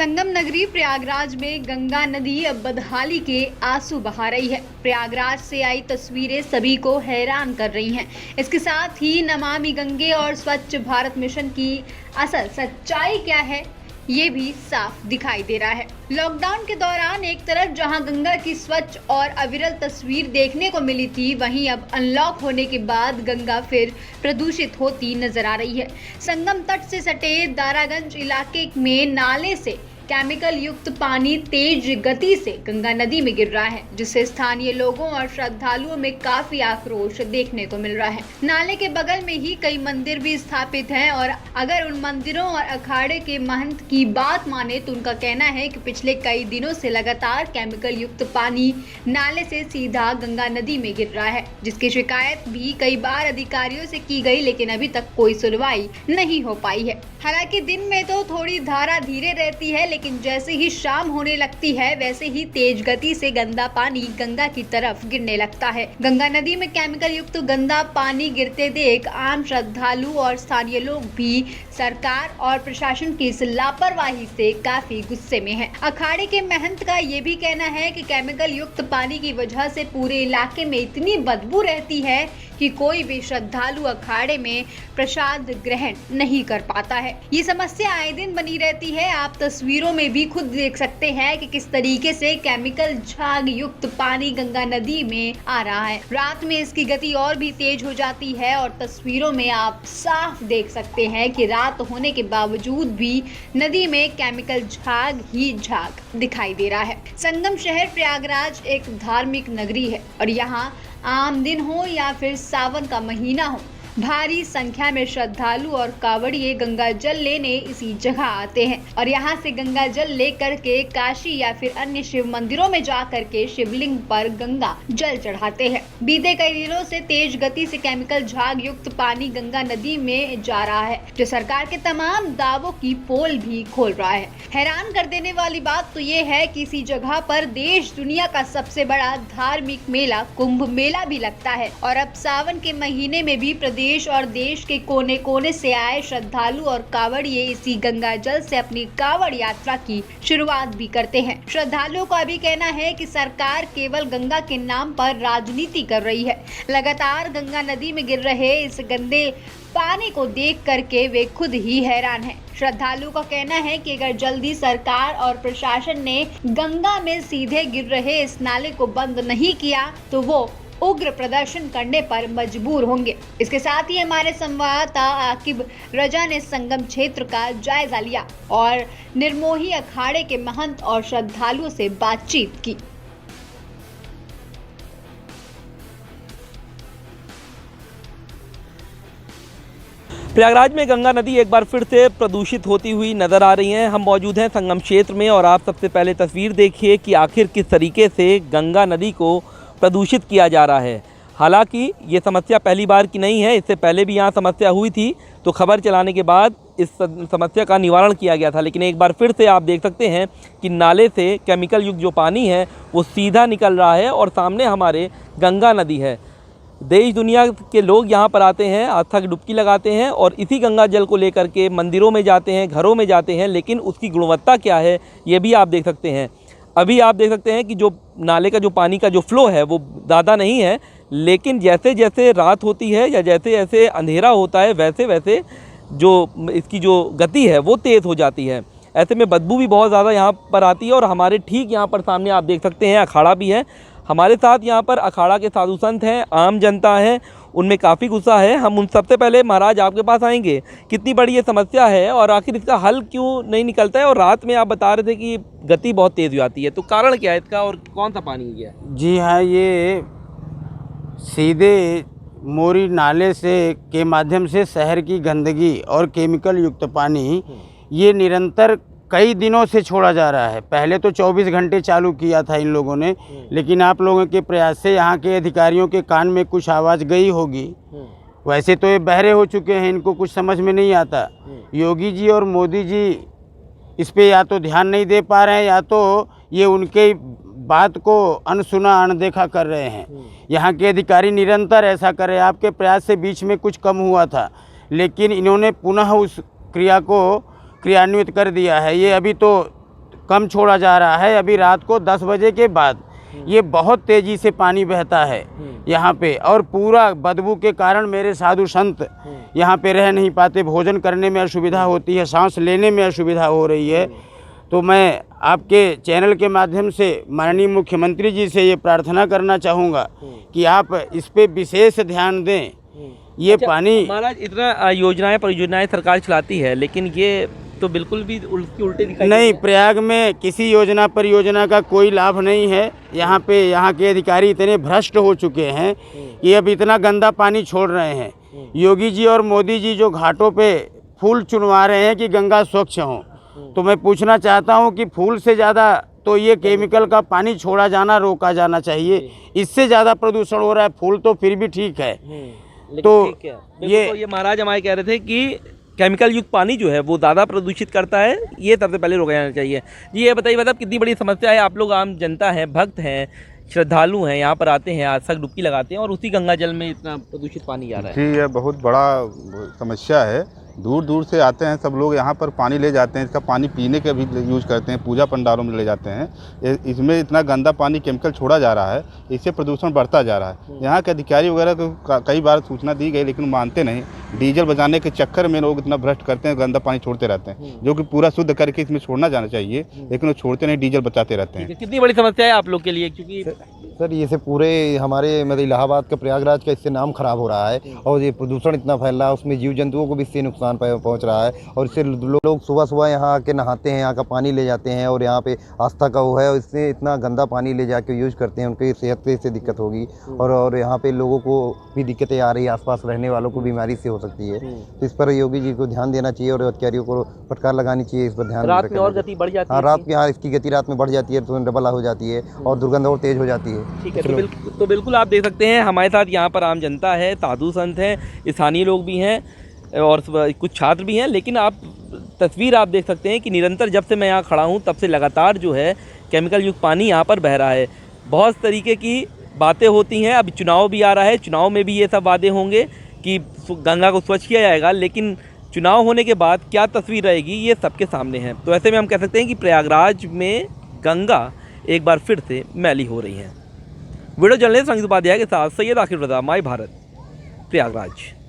संगम नगरी प्रयागराज में गंगा नदी अब बदहाली के आंसू बहा रही है। प्रयागराज से आई तस्वीरें सभी को हैरान कर रही हैं। इसके साथ ही नमामि गंगे और स्वच्छ भारत मिशन की असल सच्चाई क्या है, ये भी साफ दिखाई दे रहा है। लॉकडाउन के दौरान एक तरफ जहां गंगा की स्वच्छ और अविरल तस्वीर देखने को मिली थी, वहीं अब अनलॉक होने के बाद गंगा फिर प्रदूषित होती नजर आ रही है। संगम तट से सटे दारागंज इलाके में नाले से केमिकल युक्त पानी तेज गति से गंगा नदी में गिर रहा है, जिससे स्थानीय लोगों और श्रद्धालुओं में काफी आक्रोश देखने को मिल रहा है। नाले के बगल में ही कई मंदिर भी स्थापित हैं और अगर उन मंदिरों और अखाड़े के महंत की बात माने तो उनका कहना है कि पिछले कई दिनों से लगातार केमिकल युक्त पानी नाले से सीधा गंगा नदी में गिर रहा है, जिसकी शिकायत भी कई बार अधिकारियों से की गई, लेकिन अभी तक कोई सुनवाई नहीं हो पाई है। हालांकि दिन में तो थोड़ी धारा धीरे रहती है, लेकिन जैसे ही शाम होने लगती है वैसे ही तेज गति से गंदा पानी गंगा की तरफ गिरने लगता है। गंगा नदी में केमिकल युक्त गंदा पानी गिरते देख आम श्रद्धालु और स्थानीय लोग भी सरकार और प्रशासन की इस लापरवाही से काफी गुस्से में हैं। अखाड़े के महंत का ये भी कहना है कि केमिकल युक्त पानी की वजह से पूरे इलाके में इतनी बदबू रहती है कि कोई भी श्रद्धालु अखाड़े में प्रसाद ग्रहण नहीं कर पाता है। ये समस्या आए दिन बनी रहती है। आप तस्वीरों में भी खुद देख सकते हैं कि किस तरीके से केमिकल झाग युक्त पानी गंगा नदी में आ रहा है। रात में इसकी गति और भी तेज हो जाती है और तस्वीरों में आप साफ देख सकते हैं कि रात होने के बावजूद भी नदी में केमिकल झाग ही झाग दिखाई दे रहा है। संगम शहर प्रयागराज एक धार्मिक नगरी है और यहाँ आम दिन हो या फिर सावन का महीना हो, भारी संख्या में श्रद्धालु और कांवड़िए गंगा जल लेने इसी जगह आते हैं और यहाँ से गंगा जल लेकर के काशी या फिर अन्य शिव मंदिरों में जाकर के शिवलिंग पर गंगा जल चढ़ाते हैं। बीते कई दिनों से तेज गति से केमिकल झाग युक्त पानी गंगा नदी में जा रहा है, जो सरकार के तमाम दावों की पोल भी खोल रहा है। हैरान कर देने वाली बात तो ये है कि इसी जगह पर देश दुनिया का सबसे बड़ा धार्मिक मेला कुंभ मेला भी लगता है और अब सावन के महीने में भी देश और देश के कोने कोने से आए श्रद्धालु और कांवड़िए इसी गंगा जल से अपनी कांवड़ यात्रा की शुरुआत भी करते हैं। श्रद्धालुओं का भी कहना है कि सरकार केवल गंगा के नाम पर राजनीति कर रही है। लगातार गंगा नदी में गिर रहे इस गंदे पानी को देख करके वे खुद ही हैरान हैं। श्रद्धालु का कहना है कि अगर जल्दी सरकार और प्रशासन ने गंगा में सीधे गिर रहे इस नाले को बंद नहीं किया तो वो उग्र प्रदर्शन करने पर मजबूर होंगे। इसके साथ ही हमारे संवाददाता आकिब रजा ने संगम क्षेत्र का जायजा लिया और निर्मोही अखाड़े के महंत और श्रद्धालुओं से बातचीत की। प्रयागराज में गंगा नदी एक बार फिर से प्रदूषित होती हुई नज़र आ रही है। हम मौजूद हैं संगम क्षेत्र में और आप सबसे पहले तस्वीर देखिए कि आखिर किस तरीके से गंगा नदी को प्रदूषित किया जा रहा है। हालांकि ये समस्या पहली बार की नहीं है, इससे पहले भी यहाँ समस्या हुई थी तो खबर चलाने के बाद इस समस्या का निवारण किया गया था, लेकिन एक बार फिर से आप देख सकते हैं कि नाले से केमिकल युक्त जो पानी है वो सीधा निकल रहा है और सामने हमारे गंगा नदी है। देश दुनिया के लोग यहाँ पर आते हैं, आस्था की डुबकी लगाते हैं और इसी गंगा जल को लेकर के मंदिरों में जाते हैं, घरों में जाते हैं, लेकिन उसकी गुणवत्ता क्या है ये भी आप देख सकते हैं। अभी आप देख सकते हैं कि जो नाले का जो पानी का जो फ्लो है वो ज़्यादा नहीं है, लेकिन जैसे जैसे रात होती है या जैसे जैसे अंधेरा होता है वैसे वैसे जो इसकी जो गति है वो तेज़ हो जाती है। ऐसे में बदबू भी बहुत ज़्यादा यहाँ पर आती है और हमारे ठीक यहाँ पर सामने आप देख सकते हैं अखाड़ा भी है। हमारे साथ यहाँ पर अखाड़ा के साधु संत हैं, आम जनता है, उनमें काफ़ी गुस्सा है। हम उन सबसे पहले महाराज आपके पास आएंगे, कितनी बड़ी ये समस्या है और आखिर इसका हल क्यों नहीं निकलता है? और रात में आप बता रहे थे कि गति बहुत तेज़ हो जाती है, तो कारण क्या है इसका और कौन सा पानी है? जी हाँ, ये सीधे मोरी नाले से के माध्यम से शहर की गंदगी और केमिकल युक्त पानी ये निरंतर कई दिनों से छोड़ा जा रहा है। पहले तो 24 घंटे चालू किया था इन लोगों ने, लेकिन आप लोगों के प्रयास से यहाँ के अधिकारियों के कान में कुछ आवाज़ गई होगी। वैसे तो ये बहरे हो चुके हैं, इनको कुछ समझ में नहीं आता। योगी जी और मोदी जी इस पे या तो ध्यान नहीं दे पा रहे हैं या तो ये उनके बात को अनसुना अनदेखा कर रहे हैं। यहाँ के अधिकारी निरंतर ऐसा कर रहे हैं। आपके प्रयास से बीच में कुछ कम हुआ था, लेकिन इन्होंने पुनः उस क्रिया को क्रियान्वित कर दिया है। ये अभी तो कम छोड़ा जा रहा है। अभी रात को 10 बजे के बाद ये बहुत तेज़ी से पानी बहता है यहाँ पे, और पूरा बदबू के कारण मेरे साधु संत यहाँ पे रह नहीं पाते, भोजन करने में असुविधा होती है, सांस लेने में असुविधा हो रही है। तो मैं आपके चैनल के माध्यम से माननीय मुख्यमंत्री जी से ये प्रार्थना करना चाहूँगा कि आप इस पे विशेष ध्यान दें। ये पानी महाराज, इतना योजनाएं परियोजनाएं सरकार चलाती है, लेकिन ये तो बिल्कुल भी उल्टे दिखाई नहीं, प्रयाग में किसी योजना परियोजना का कोई लाभ नहीं है। यहाँ के अधिकारी इतने भ्रष्ट हो चुके हैं कि अब इतना गंदा पानी छोड़ रहे हैं। योगी जी और मोदी जी जो घाटों पे फूल चुनवा रहे हैं कि गंगा स्वच्छ हो, तो मैं पूछना चाहता हूँ कि फूल से ज़्यादा तो ये केमिकल का पानी छोड़ा जाना रोका जाना चाहिए। इससे ज़्यादा प्रदूषण हो रहा है। फूल तो फिर भी ठीक है। तो ये महाराज हमारे कह रहे थे कि केमिकल युक्त पानी जो है वो ज़्यादा प्रदूषित करता है, ये सबसे पहले रोका जाना चाहिए। जी ये बताइए, मतलब कितनी बड़ी समस्या है। आप लोग आम जनता हैं, भक्त हैं, श्रद्धालु हैं, यहाँ पर आते हैं, आज तक डुबकी लगाते हैं और उसी गंगा जल में इतना प्रदूषित पानी आ रहा है। जी, ये बहुत बड़ा समस्या है। दूर दूर से आते हैं सब लोग, यहाँ पर पानी ले जाते हैं। इसका पानी पीने के भी यूज़ करते हैं, पूजा पंडालों में ले जाते हैं। इसमें इतना गंदा पानी केमिकल छोड़ा जा रहा है, इससे प्रदूषण बढ़ता जा रहा है। यहाँ के अधिकारी वगैरह को कई बार सूचना दी गई, लेकिन मानते नहीं। डीजल बजाने के चक्कर में लोग इतना भ्रष्ट करते हैं, गंदा पानी छोड़ते रहते हैं, जो कि पूरा शुद्ध करके इसमें छोड़ना जाना चाहिए, लेकिन वो छोड़ते नहीं, डीजल बचाते रहते हैं। कितनी बड़ी समस्या है आप लोग के लिए? क्योंकि सर ये से पूरे हमारे मतलब इलाहाबाद का, प्रयागराज का इससे नाम खराब हो रहा है, और ये प्रदूषण इतना फैल रहा है, उसमें जीव जंतुओं को भी इससे नुकसान पहुंच रहा है। और इससे लोग सुबह सुबह यहाँ आके नहाते हैं, यहाँ का पानी ले जाते हैं, और यहाँ पे आस्था का वो है, और इससे इतना गंदा पानी ले जाके यूज़ करते हैं, उनकी सेहत पे इससे दिक्कत होगी, और यहाँ पे लोगों को भी दिक्कतें आ रही है, आसपास रहने वालों को बीमारी से हो सकती है। तो इस पर योगी जी को ध्यान देना चाहिए और अधिकारियों को फटकार लगानी चाहिए, इस पर ध्यान। रात में और गति बढ़ जाती है। हाँ, रात में, हाँ, इसकी गति रात में बढ़ जाती है, तो डबल हो जाती है और दुर्गंध और तेज हो जाती है। ठीक है, तो बिल्कुल आप देख सकते हैं हमारे साथ यहाँ पर आम जनता है, साधु संत हैं, स्थानीय लोग भी हैं और कुछ छात्र भी हैं। लेकिन आप तस्वीर आप देख सकते हैं कि निरंतर जब से मैं यहाँ खड़ा हूँ तब से लगातार जो है केमिकल युक्त पानी यहाँ पर बह रहा है। बहुत तरीके की बातें होती हैं। अब चुनाव भी आ रहा है, चुनाव में भी ये सब वादे होंगे कि गंगा को स्वच्छ किया जाएगा, लेकिन चुनाव होने के बाद क्या तस्वीर रहेगी ये सबके सामने है। तो ऐसे में हम कह सकते हैं कि प्रयागराज में गंगा एक बार फिर से मैली हो रही है। वीडियो जर्नलिस्ट संगीत उपाध्याय के साथ सैयद आखिर रजा, माय भारत, प्रयागराज।